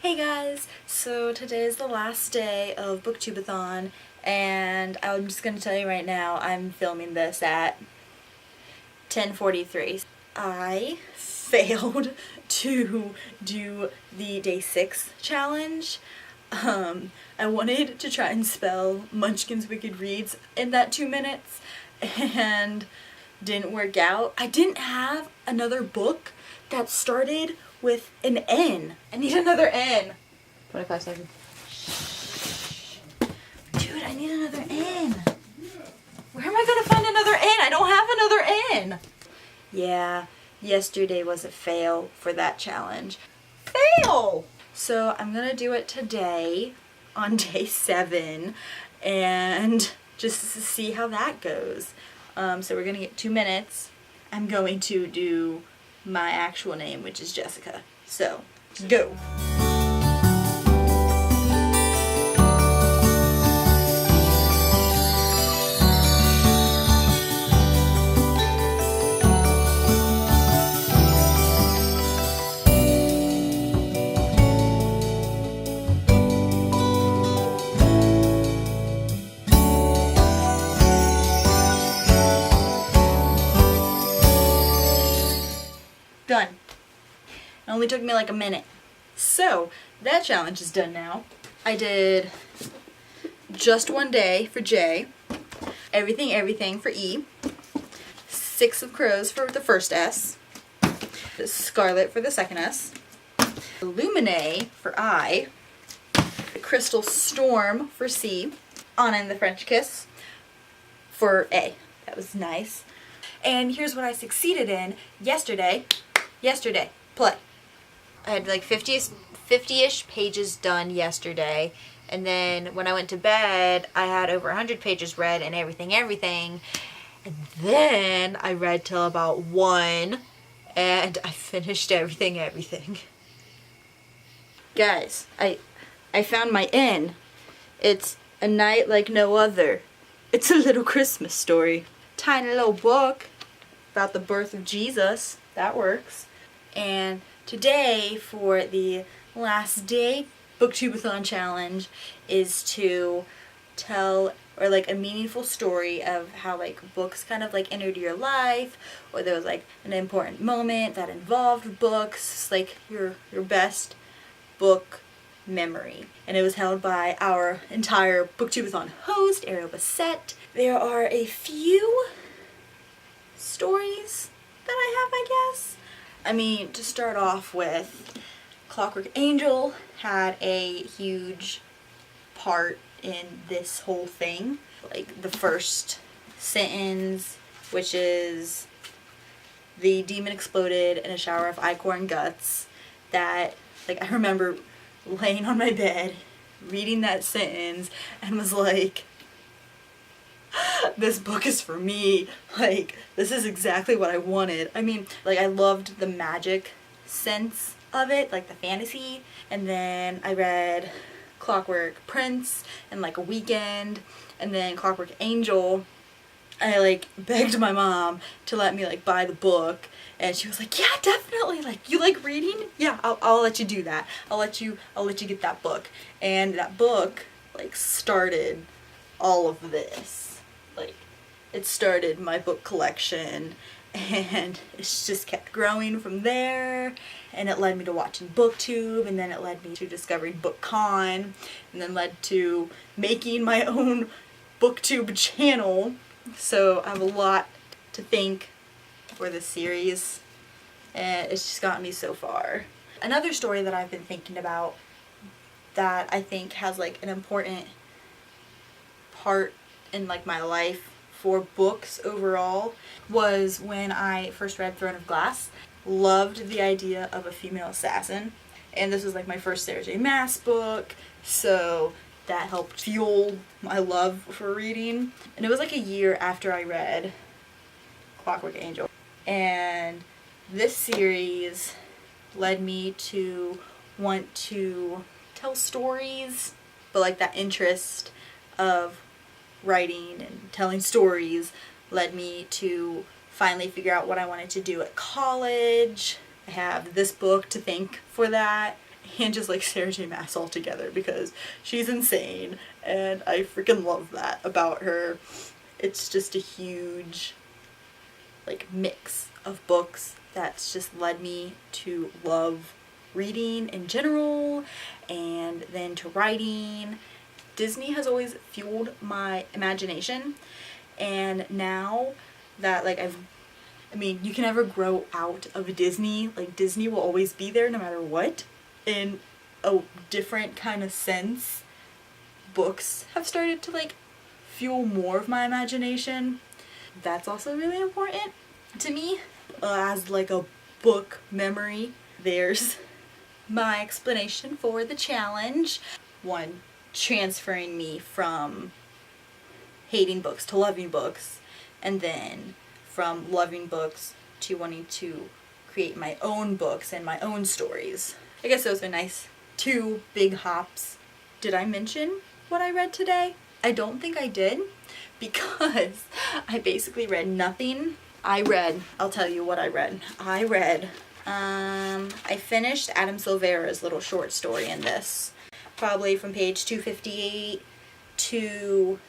Hey guys! So today is the last day of Booktubeathon, and I'm just going to tell you right now, I'm filming this at 10:43. I failed to do the day 6 challenge. I wanted to try and spell MunchkinsWickedReads in that 2 minutes, and didn't work out. I didn't have another book that started with an N. I need another N. 25 seconds. Dude, I need another N. Where am I gonna find another N? I don't have another N. Yeah, yesterday was a fail for that challenge. Fail! So I'm gonna do it today on day 7 and just to see how that goes. So we're gonna get 2 minutes. I'm going to do my actual name, which is Jessica. So, go! Done. It only took me like a minute. So, that challenge is done now. I did just one day for J, everything for E, 6 of Crows for the first S, Scarlet for the second S, Illuminae for I, Crystal Storm for C, Anna and the French Kiss for A. That was nice. And here's what I succeeded in yesterday, play. I had like 50-ish pages done yesterday, and then when I went to bed, I had over 100 pages read and everything, and then I read till about 1, and I finished everything. Guys, I found my N. It's A Night Like No Other. It's a little Christmas story. Tiny little book about the birth of Jesus. That works. And today, for the last day Booktubeathon challenge, is to tell or like a meaningful story of how like books kind of like entered your life, or there was like an important moment that involved books, like your best book memory. And it was held by our entire Booktubeathon host, Ariel Bassett. There are a few stories that I have, I guess. I mean, to start off with, Clockwork Angel had a huge part in this whole thing. Like the first sentence, which is, the demon exploded in a shower of ichor guts. That, like, I remember laying on my bed, reading that sentence, and was like, this book is for me. Like, this is exactly what I wanted. I mean, like, I loved the magic sense of it, like the fantasy. And then I read Clockwork Prince in like a weekend, and then Clockwork Angel. I like begged my mom to let me like buy the book, and she was like, yeah, definitely, like, you like reading? Yeah, I'll let you do that. I'll let you get that book. And that book like started all of this. Like, it started my book collection, and it's just kept growing from there, and it led me to watching Booktube, and then it led me to discovering BookCon, and then led to making my own Booktube channel. So I have a lot to thank for this series, and it's just gotten me so far. Another story that I've been thinking about that I think has like an important part in like my life for books overall was when I first read Throne of Glass. Loved the idea of a female assassin, and this was like my first Sarah J. Maas book, so that helped fuel my love for reading. And it was like a year after I read Clockwork Angel, and this series led me to want to tell stories, but like that interest of writing and telling stories led me to finally figure out what I wanted to do at college. I have this book to thank for that, and just like Sarah J Maas all together, because she's insane and I freaking love that about her. It's just a huge like mix of books that's just led me to love reading in general and then to writing. Disney has always fueled my imagination, and now that like I mean, you can never grow out of Disney. Like, Disney will always be there no matter what. In a different kind of sense, books have started to like fuel more of my imagination. That's also really important to me as like a book memory. There's my explanation for the challenge. One, transferring me from hating books to loving books, and then from loving books to wanting to create my own books and my own stories. I guess those are nice 2 big hops. Did I mention what I read today? I don't think I did, because I basically read nothing. I'll tell you what I read. I finished Adam Silvera's little short story in this. Probably from page 258 to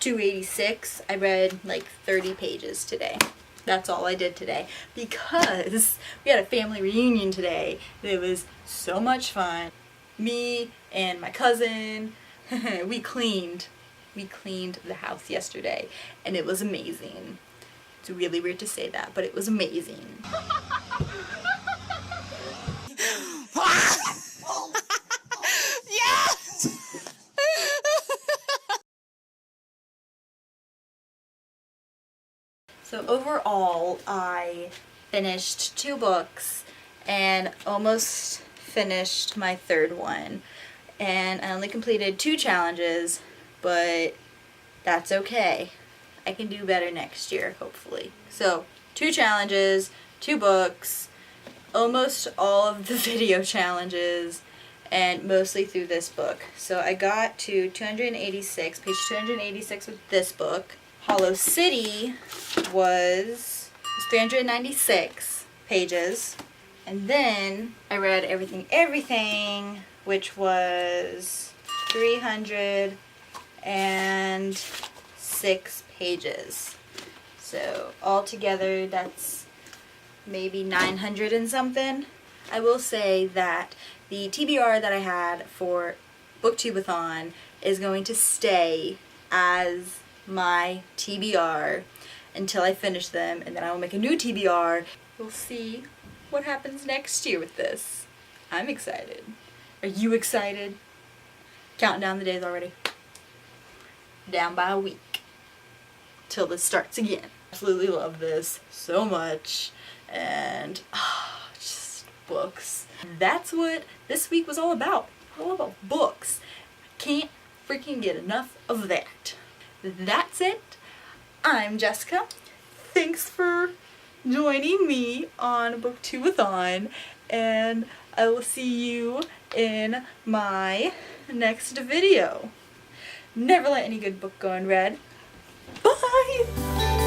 286. I read like 30 pages today. That's all I did today, because we had a family reunion today. It was so much fun. Me and my cousin, we cleaned the house yesterday, and it was amazing. It's really weird to say that, but it was amazing. So overall, I finished 2 books and almost finished my 3rd one. And I only completed 2 challenges, but that's okay. I can do better next year, hopefully. So, 2 challenges, 2 books, almost all of the video challenges, and mostly through this book. So I got to 286, page 286 with this book. Hollow City was 396 pages. And then I read Everything, which was 306 pages. So altogether, that's maybe 900 and something. I will say that the TBR that I had for Booktubeathon is going to stay as my TBR until I finish them, and then I will make a new TBR. We'll see what happens next year with this. I'm excited. Are you excited? Counting down the days already. Down by a week till this starts again. Absolutely love this so much, and just books. That's what this week was all about. All about books. I can't freaking get enough of that. That's it. I'm Jessica. Thanks for joining me on Booktubeathon, and I will see you in my next video. Never let any good book go unread. Bye!